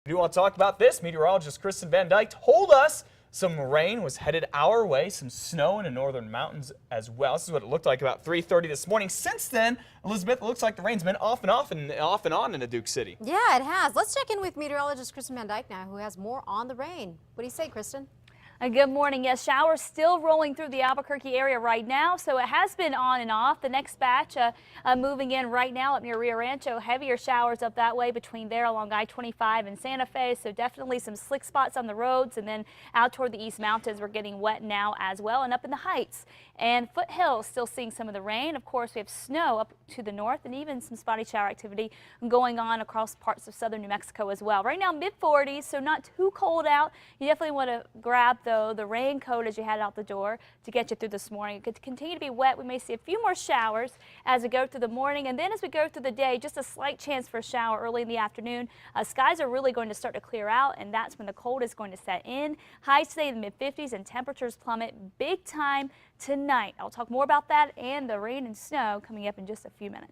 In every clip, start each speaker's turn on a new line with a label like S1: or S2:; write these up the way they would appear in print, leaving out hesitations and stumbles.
S1: We do want to talk about this. Meteorologist Kristen Van Dyke told us some rain was headed our way, some snow in the northern mountains as well. This is what it looked like about 3:30 this morning. Since then, Elizabeth, it looks like the rain's been off and on in Duke City.
S2: Yeah, it has. Let's check in with meteorologist Kristen Van Dyke now, who has more on the rain. What do you say, Kristen?
S3: Good morning. Yes, showers still rolling through the Albuquerque area right now, so it has been on and off. The next batch moving in right now up near Rio Rancho. Heavier showers up that way between there along I-25 and Santa Fe, so definitely some slick spots on the roads, and then out toward the East Mountains we're getting wet now as well, and up in the Heights and foothills still seeing some of the rain. Of course, we have snow up to the north and even some spotty shower activity going on across parts of southern New Mexico as well. Right now mid-40s, so not too cold out. You definitely want to grab the raincoat as you head out the door to get you through this morning. It could continue to be wet. We may see a few more showers as we go through the morning, and then as we go through the day, just a slight chance for a shower early in the afternoon. Skies are really going to start to clear out, and that's when the cold is going to set in. Highs today in the mid-50s and temperatures plummet big time tonight. I'll talk more about that and the rain and snow coming up in just a few minutes.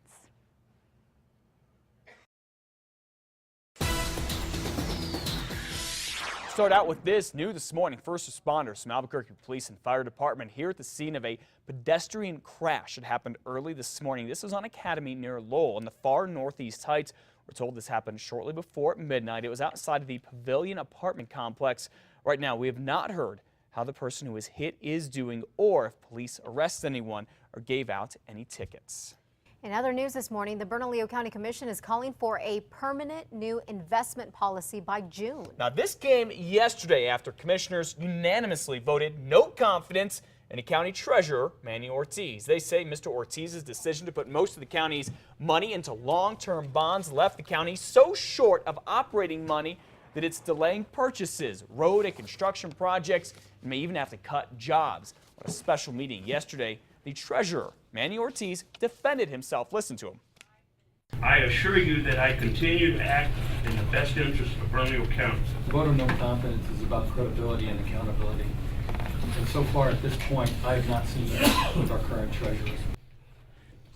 S1: Start out with this new this morning. First responders from Albuquerque Police and Fire Department here at the scene of a pedestrian crash that happened early this morning. This was on Academy near Lowell in the far northeast Heights. We're told this happened shortly before midnight. It was outside of the Pavilion apartment complex. Right now, we have not heard how the person who was hit is doing or if police arrested anyone or gave out any tickets.
S2: In other news this morning, the Bernalillo County Commission is calling for a permanent new investment policy by June.
S1: Now, this came yesterday after commissioners unanimously voted no confidence in the county treasurer, Manny Ortiz. They say Mr. Ortiz's decision to put most of the county's money into long-term bonds left the county so short of operating money that it's delaying purchases, road and construction projects, and may even have to cut jobs. At a special meeting yesterday, the treasurer, Manny Ortiz, defended himself. Listen to him.
S4: I assure you that I continue to act in the best interest of Bernalillo County.
S5: The vote of no confidence is about credibility and accountability. And so far at this point, I have not seen that with our current treasurers.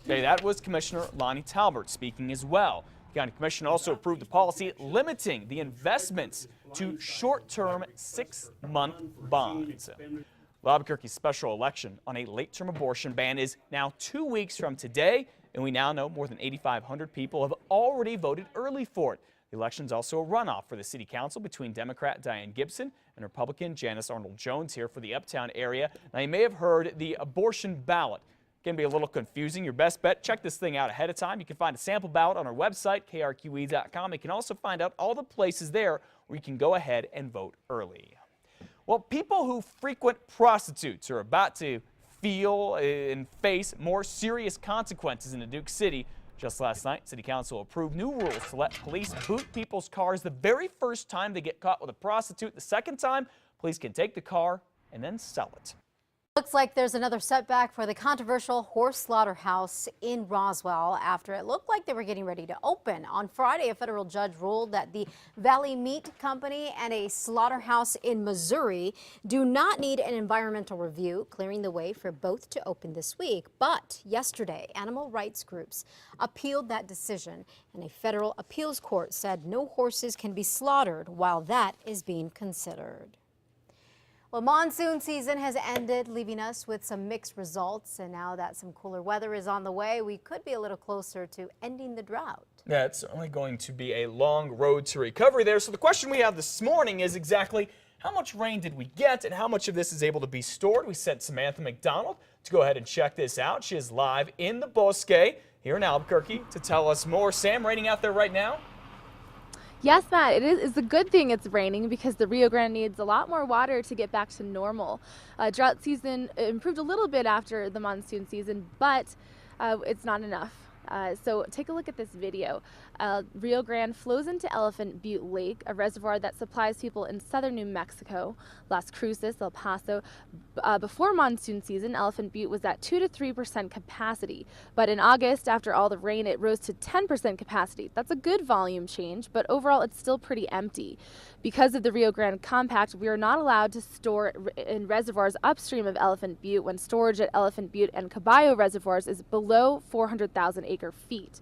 S1: Okay, that was Commissioner Lonnie Talbert speaking as well. The county commission also approved a policy limiting the investments to short-term 6-month bonds. Albuquerque's special election on a late-term abortion ban is now 2 weeks from today, and we now know more than 8,500 people have already voted early for it. The election is also a runoff for the city council between Democrat Diane Gibson and Republican Janice Arnold-Jones here for the Uptown area. Now, you may have heard the abortion ballot can be a little confusing. Your best bet, check this thing out ahead of time. You can find a sample ballot on our website, KRQE.com. You can also find out all the places there where you can go ahead and vote early. Well, people who frequent prostitutes are about to feel and face more serious consequences in Duke City. Just last night, City Council approved new rules to let police boot people's cars the very first time they get caught with a prostitute. The second time, police can take the car and then sell it.
S2: Looks like there's another setback for the controversial horse slaughterhouse in Roswell after it looked like they were getting ready to open. On Friday, a federal judge ruled that the Valley Meat Company and a slaughterhouse in Missouri do not need an environmental review, clearing the way for both to open this week. But yesterday, animal rights groups appealed that decision, and a federal appeals court said no horses can be slaughtered while that is being considered. Well, monsoon season has ended, leaving us with some mixed results. And now that some cooler weather is on the way, we could be a little closer to ending the drought.
S1: Yeah, it's certainly going to be a long road to recovery there. So the question we have this morning is exactly how much rain did we get and how much of this is able to be stored? We sent Samantha McDonald to go ahead and check this out. She is live in the Bosque here in Albuquerque to tell us more. Sam, raining out there right now?
S6: Yes, Matt, it's a good thing it's raining because the Rio Grande needs a lot more water to get back to normal. Drought season improved a little bit after the monsoon season, but it's not enough. So take a look at this video. Rio Grande flows into Elephant Butte Lake, a reservoir that supplies people in southern New Mexico, Las Cruces, El Paso. Before monsoon season, Elephant Butte was at 2 to 3% capacity, but in August, after all the rain, it rose to 10% capacity. That's a good volume change, but overall it's still pretty empty. Because of the Rio Grande Compact, we are not allowed to store in reservoirs upstream of Elephant Butte when storage at Elephant Butte and Caballo reservoirs is below 400,000 acre-feet.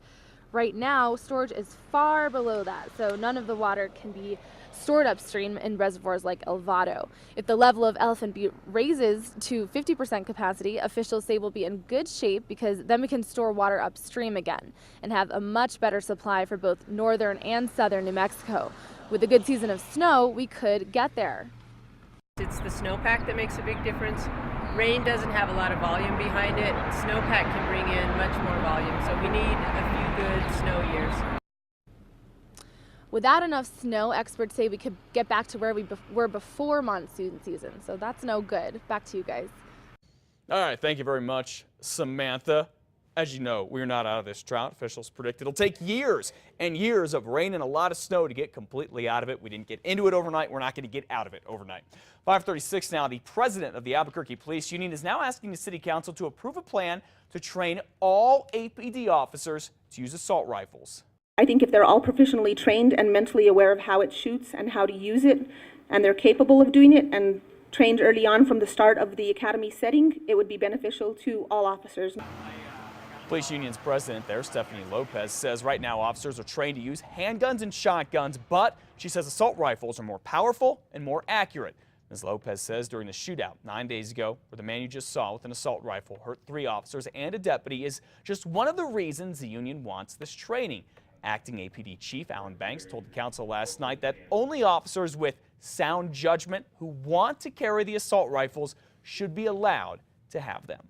S6: Right now, storage is far below that, so none of the water can be stored upstream in reservoirs like El Vado. If the level of Elephant Butte raises to 50% capacity, officials say we'll be in good shape because then we can store water upstream again and have a much better supply for both northern and southern New Mexico. With a good season of snow, we could get there.
S7: It's the snowpack that makes a big difference. Rain doesn't have a lot of volume behind it. Snowpack can bring in much more volume, so we need a few good snow years.
S6: Without enough snow, experts say we could get back to where we were before monsoon season, so that's no good. Back to you guys.
S1: All right, thank you very much, Samantha. As you know, we're not out of this drought. Officials predict it'll take years and years of rain and a lot of snow to get completely out of it. We didn't get into it overnight. We're not going to get out of it overnight. 5:36 now. The president of the Albuquerque Police Union is now asking the city council to approve a plan to train all APD officers to use assault rifles.
S8: I think if they're all professionally trained and mentally aware of how it shoots and how to use it, and they're capable of doing it and trained early on from the start of the academy setting, it would be beneficial to all officers.
S1: Police Union's president there, Stephanie Lopez, says right now officers are trained to use handguns and shotguns, but she says assault rifles are more powerful and more accurate. Ms. Lopez says during the shootout 9 days ago, where the man you just saw with an assault rifle hurt 3 officers and a deputy, is just one of the reasons the union wants this training. Acting APD Chief Alan Banks told the council last night that only officers with sound judgment who want to carry the assault rifles should be allowed to have them.